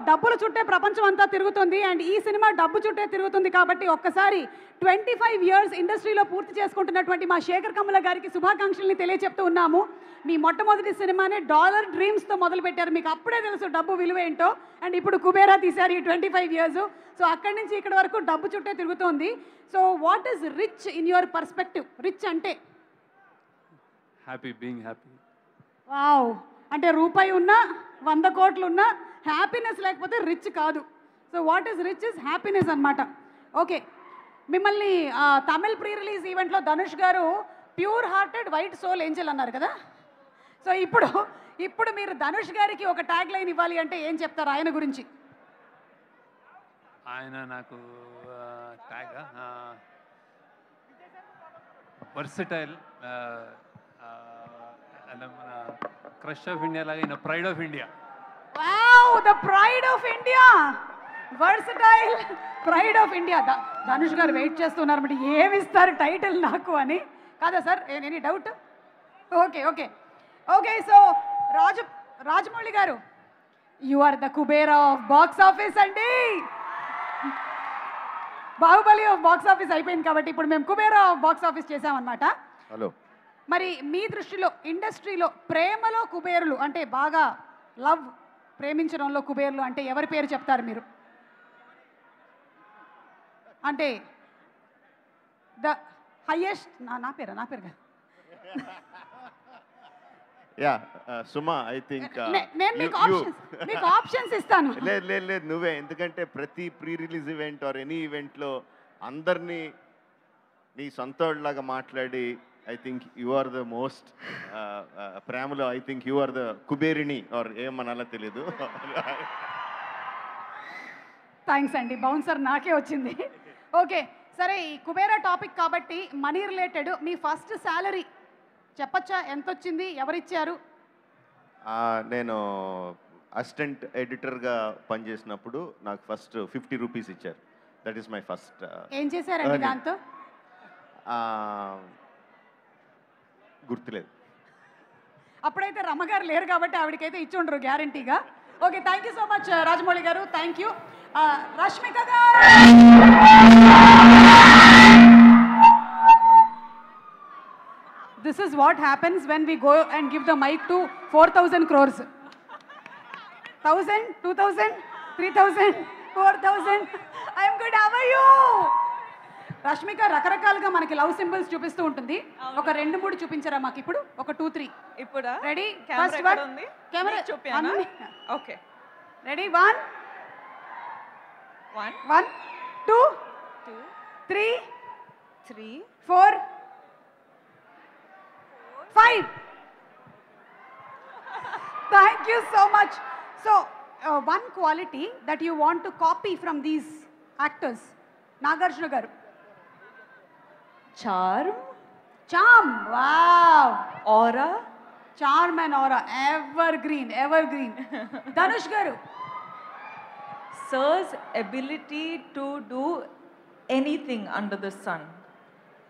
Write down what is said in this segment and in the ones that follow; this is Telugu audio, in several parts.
డబ్బుల చుట్టే ప్రపంచం అంతా తిరుగుతుంది అండ్ ఈ సినిమా డబ్బు చుట్టే తిరుగుతుంది కాబట్టి ఒక్కసారి 25 years ఇండస్ట్రీలో పూర్తి చేసుకుంటున్నటువంటి మా శేఖర్ కమ్ముల గారికి శుభాకాంక్షల్ని తెలియచెప్తూ ఉన్నాము. మీ మొట్టమొదటి సినిమానే డాలర్ డ్రీమ్స్తో మొదలుపెట్టారు. మీకు అప్పుడే తెలుసు డబ్బు విలువ ఏంటో. అండ్ ఇప్పుడు కుబేరా తీశారు ఈ 25 years. సో అక్కడి నుంచి ఇక్కడ వరకు డబ్బు చుట్టే తిరుగుతోంది. So what is rich in your perspective? Rich అంటే హ్యాపీ, బీయింగ్ హ్యాపీ. వావ్, అంటే రూపాయి ఉన్నా 100 కోట్లు ఉన్నా హ్యాపీనెస్ లేకపోతే రిచ్ కాదు. So what is rich is happiness అనమాట. ఓకే, మిమ్మల్ని తమిళ్ ప్రీ రిలీజ్ ఈవెంట్లో ధనుష్ గారు pure hearted white soul angel అన్నారు కదా. సో ఇప్పుడు మీరు ధనుష్ గారికి ఒక ట్యాగ్ లైన్ ఇవ్వాలి అంటే ఏం చెప్తారు ఆయన గురించి? ఆయన నాకు ట్యాగ్ వర్సటైల్, మన క్రష్ ఆఫ్ ఇండియా లాగా ఈయన pride of India. Wow, the pride of India, versatile, pride of India. Dhanush గారు వెయిట్ చేస్తున్నారు మరి ఏమి ఇస్తారు టైటిల్ నాకు అని. కాదా sir, any doubt? Okay okay okay. So Rajamouli గారు, you are the Kubera of box office అండి. బాహుబలి ఆఫ్ బాక్స్ ఆఫీస్ అయిపోయింది కాబట్టి ఇప్పుడు మేము కుబేరా ఆఫ్ బాక్స్ ఆఫీస్ చేసామన్నమాట. హలో, మరి మీ దృష్టిలో ఇండస్ట్రీలో ప్రేమలో కుబేరులు అంటే బాగా లవ్, ప్రేమించడంలో కుబేరులు అంటే ఎవరి పేరు చెప్తారు మీరు? అంటే ద హైయెస్ట్ నా పేరు కదా. యా సుమా, ఐ థింక్ నేను మీకు ఆప్షన్స్ ఇస్తాను. లేదు నువ్వే, ఎందుకంటే ప్రతి pre release event or any ఈవెంట్లో అందరినీ నీ సొంతలాగా మాట్లాడి I think you are the most ప్రేమలో I think you are the కుబేరిణి ఆర్ ఏమనాలో తెలీదు. థ్యాంక్స్ అండి, బౌన్సర్ నాకే వచ్చింది. ఓకే సరే, ఈ కుబేరా టాపిక్ కాబట్టి మనీ రిలేటెడ్ మీ ఫస్ట్ శాలరీ చెప్పచ్చా? ఎంత వచ్చింది, ఎవరిచ్చారు? నేను అసిస్టెంట్ ఎడిటర్గా పనిచేసినప్పుడు నాకు ఫస్ట్ 50 రూపీస్ ఇచ్చారు. That is my first. ఏం చేశారండి దాంతో? గుర్తులేదు. అప్పుడైతే రమ్మగారు లేరు కాబట్టి ఆవిడకైతే ఇచ్చి ఉండరు గ్యారంటీగా. Okay, thank you so much Rajamouli గారు, థ్యాంక్ యూ. రష్మిక గారు, this is what happens when we go and give the mic to 4,000 crores. 1,000, 2,000, 3,000, 4,000. I am good, how are you? Rashmika రకరకాలుగా మనకి లవ్ సింబల్స్ చూపిస్తూ ఉంటుంది. ఒక 2-3 చూపించరా మాకు ఇప్పుడు? ఒక 2-3 ఇప్పుడు రెడీ? ఫస్ట్ వన్ కెమెరా చూపియానా? Okay ready? 1 2 3 4 5. Thank you so much. So one quality that you want to copy from these actors. Nagarjuna garu. charm, Wow. aura, Charm and aura, evergreen. Dhanush garu. sir's ability to do anything under the sun.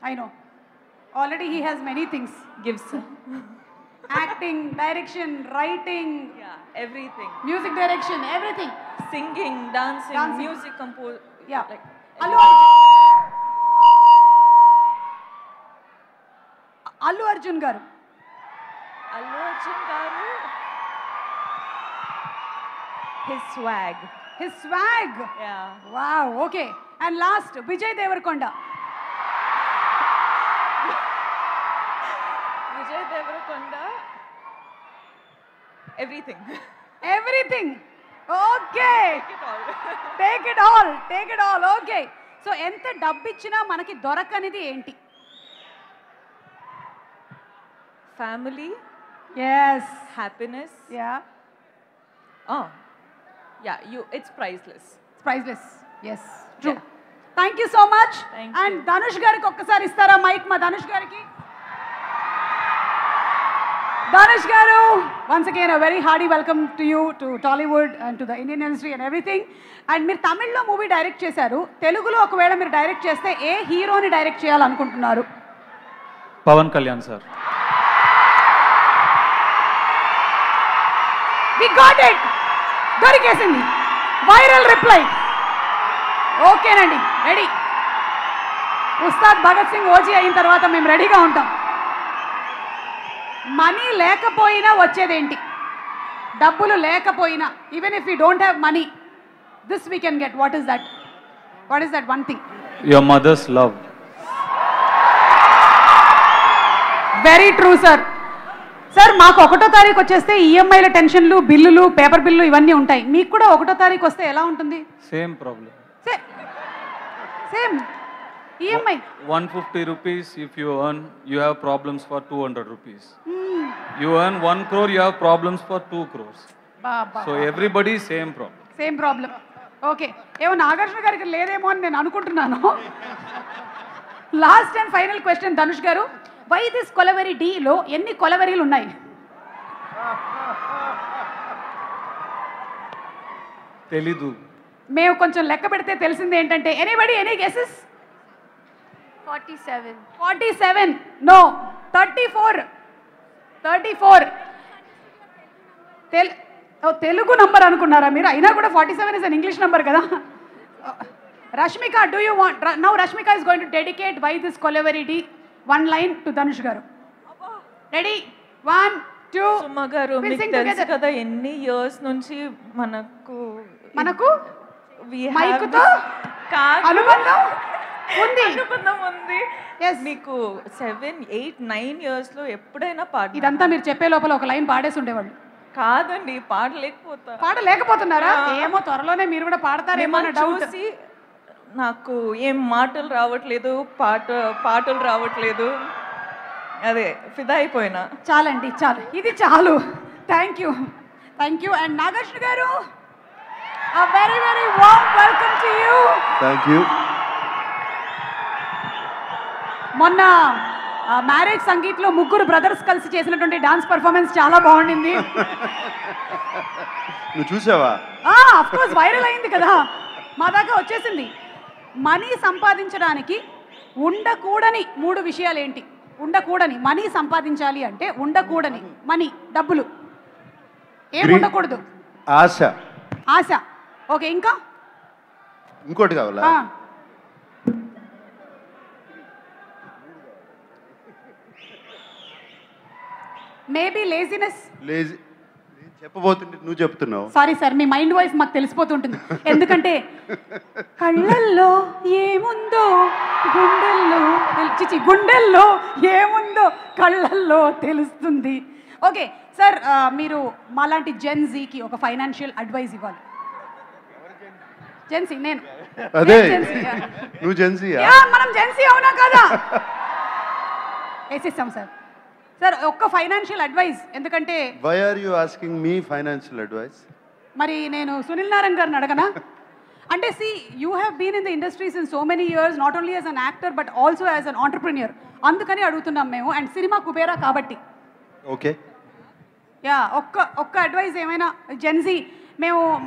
I know, already he has many things. Gives Acting, direction, writing, everything. Music direction, everything. Singing, dancing. Music compose. Yeah. Like Allu Arjun garu. Allu Arjun garu. His swag. Yeah. Wow. Okay. And last, Vijay Devarkonda. Vijay Devarakonda. Everything. Okay. Take it all. Okay. So enta డబ్బు ఇచ్చినా మనకి దొరకనిది ఏంటి? Family. Yes. Happiness. Yeah. It's priceless. Yes. True. Yeah. Thank you so much. Thank and you. Dhanush gariki okkasari istara mic ma Dhanush gariki. Dhanush garu, once again a very hearty welcome to you, to Tollywood and to the Indian industry and everything. And మీరు తమిళ్లో మూవీ డైరెక్ట్ చేశారు, తెలుగులో ఒకవేళ మీరు డైరెక్ట్ చేస్తే ఏ హీరోని డైరెక్ట్ చేయాలనుకుంటున్నారు? Pawan Kalyan sir. We got it. దొరికేసింది. Viral reply. ఓకేనండి, రెడీ. ఉస్తాద్ భగత్ సింగ్ ఓజీ అయిన తర్వాత మేము రెడీగా ఉంటాం. మనీ లేకపోయినా వచ్చేదేంటి? డబ్బులు లేకపోయినా, even if you don't have money, this we can get. What is that? What is that one thing? Your mother's love. Very true sir. Sir మాకు 1వ తారీఖు వచ్చేస్తే ఈఎంఐల టెన్షన్లు, బిల్లులు, పేపర్ బిల్లు ఇవన్నీ ఉంటాయి. మీకు కూడా 1వ తారీఖు వస్తే ఎలా ఉంటుంది? Same problem. Same EMI. 150 rupees if you earn, you have problems for 200 rupees. You earn 1 crore, you have problems for 2 crores. So everybody same problem. Same problem. Okay, ఏమో నాగార్జున గారికి లేదేమో అని నేను అనుకుంటున్నాను. Last and final question Dhanush గారు. వై దిస్ కొలవెరీ డీలో ఎన్ని కొలవెరీలు ఉన్నాయి? తెలీదు. మేము కొంచెం లెక్క పెడితే తెలిసింది ఏంటంటే, anybody any guesses? 47. 47. No, 34. 34. Telugu number అనుకున్నారా మీరు? అయినా కూడా 47 ఇస్ అన్ ఇంగ్లీష్ నంబర్ కదా. Rashmika, do you want now? Rashmika is going to dedicate why this Kolaveri Di one line to Dhanush గారు. రెడీ? 1 2. సుమ గారు, మీకు తెలుసు కదా ఎన్ని ఇయర్స్ నుంచి మనకు మైకుతో అనుబంధం ఉంది. మీకు 7 8 9 ఇయర్స్ లో ఎప్పుడైనా పాట? ఇదంతా మీరు చెప్పే లోపల ఒక లైన్ పాడేసి ఉండేవాళ్ళు. కాదండి, పాడలేకపోతున్నారా? ఏమో త్వరలోనే మీరు కూడా పాడతారేమో అన్న డౌట్. నాకు ఏం మాటలు రావట్లేదు, పాటలు రావట్లేదు, అదే ఫిదా అయిపోయినా. చాలండి, చాలు, ఇది చాలు. Thank you, thank you. And Nagarjuna గారు, a very very warm welcome to you. Thank you. మొన్న మ్యారేజ్ సంగీత్లో ముగ్గురు బ్రదర్స్ కలిసి చేసినటువంటి డాన్స్ పర్ఫార్మెన్స్ చాలా బాగుండింది. నువ్వు చూసావా? ఆఫ్ కోర్స్, వైరల్ అయింది కదా, మా దాకా వచ్చేసింది. మనీ సంపాదించడానికి ఉండకూడని 3 విషయాలు ఏంటి? ఉండకూడని, మనీ సంపాదించాలి అంటే ఉండకూడని మనీ, డబ్బులు ఏం ఉండకూడదు? ఆశ. ఆశ. ఓకే, ఇంకా ఇంకోటి కావాలా? Maybe laziness. చెప్పబోతుంటే నువ్వు చెప్తున్నావు. సారీ సార్, మీ మైండ్ వాయిస్ మాకు తెలిసిపోతుంటుంది. ఎందుకంటే కళ్ళల్లో ఏముందో గుండెల్లో ఏముందో కళ్ళల్లో తెలుస్తుంది. ఓకే సార్, మీరు మాలాంటి జెన్జీకి ఒక ఫైనాన్షియల్ అడ్వైస్ ఇవ్వాలి. జెన్సీ నేను. అదే నువ్వు జెన్సీయా? మనం జెన్సీ అవునా కదా? వేసిస్తాం సార్. సార్ ఒక్క ఫైనాన్షియల్ అడ్వైస్. ఎందుకంటే why are you asking me financial advice? మరి నేను సునీల్ నారాయణ్ గారిని అడగనా? అంటే see, you have been in the industries in so many years, not only as an actor but also as an entrepreneur. అందుకని అడుగుతున్నాం మేము. అండ్ సినిమా కుబేరా కాబట్టి. ఓకే, యా, ఒక్క అడ్వైస్ ఏమైనా. జెన్సీ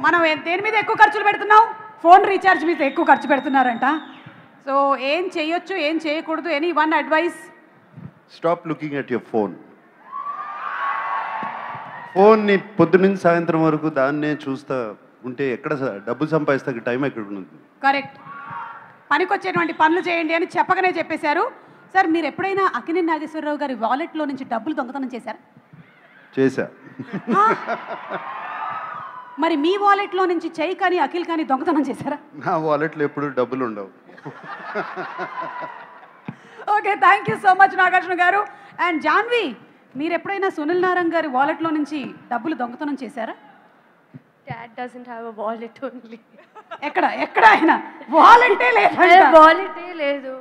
మనం దేని మీద ఎక్కువ ఖర్చులు పెడుతున్నాం? ఫోన్ రీఛార్జ్ మీద ఎక్కువ ఖర్చు పెడుతున్నారంట. సో ఏం చేయొచ్చు, ఏం చేయకూడదు? Any one advice? Stop looking at your phone. ఫోన్ని పొద్దునుంచి సాయంత్రం వరకు దాన్నే చూస్తా ఉంటే ఎక్కడ డబ్బులు సంపాదిస్తే టైం ఎక్కడ ఉంటుంది? కరెక్ట్. పనికొచ్చేటువంటి పనులు చేయండి అని చెప్పగానే చెప్పేశారు. సార్ మీరు ఎప్పుడైనా అక్కినేని నాగేశ్వరరావు గారి వాలెట్లో నుంచి డబ్బులు దొంగతనం చేశారా? చేశా. మరి మీ వాలెట్లో నుంచి చెయ్యి కానీ అఖిల్ కానీ దొంగతనం చేశారా? నా వాలెట్లో ఎప్పుడు డబ్బులు ఉండవు. Okay, thank you so much Nagarjuna గారు. అండ్ జాన్వి, మీరు ఎప్పుడైనా సునీల్ నారాయణ్ గారి వాలెట్లో నుంచి డబ్బులు దొంగతనం చేశారా? Dad doesn't have a wallet only. ఎక్కడ ఆయన వాలెటే లేదు. వాలెటే లేదు.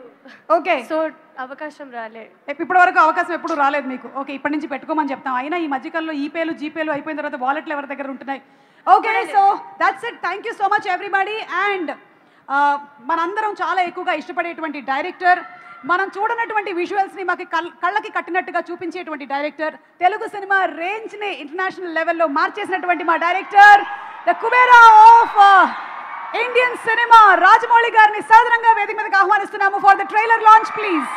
ఓకే, సో అవకాశం రాలే. ఇప్పటి వరకు అవకాశం ఎప్పుడు రాలేదు మీకు. ఓకే, ఇప్పటి నుంచి పెట్టుకోమని చెప్తాం. అయినా ఈ మధ్యకాలంలో ఈపేలు జీపేలు అయిపోయిన తర్వాత వాలెట్లు ఎవరి దగ్గర ఉంటున్నాయి. Okay, so that's it. Thank you so much everybody. And మనందరం చాలా ఎక్కువగా ఇష్టపడేటువంటి డైరెక్టర్, మనం చూడనటువంటి విజువల్స్ని మాకు కళ్ళకి కట్టినట్టుగా చూపించేటువంటి డైరెక్టర్, తెలుగు సినిమా రేంజ్ని ఇంటర్నేషనల్ లెవెల్లో మార్చేసినటువంటి మా director, the Kubera of Indian cinema, Rajamouli గారిని సాధారణంగా వేదిక మీదకి ఆహ్వానిస్తున్నాము for the trailer launch please.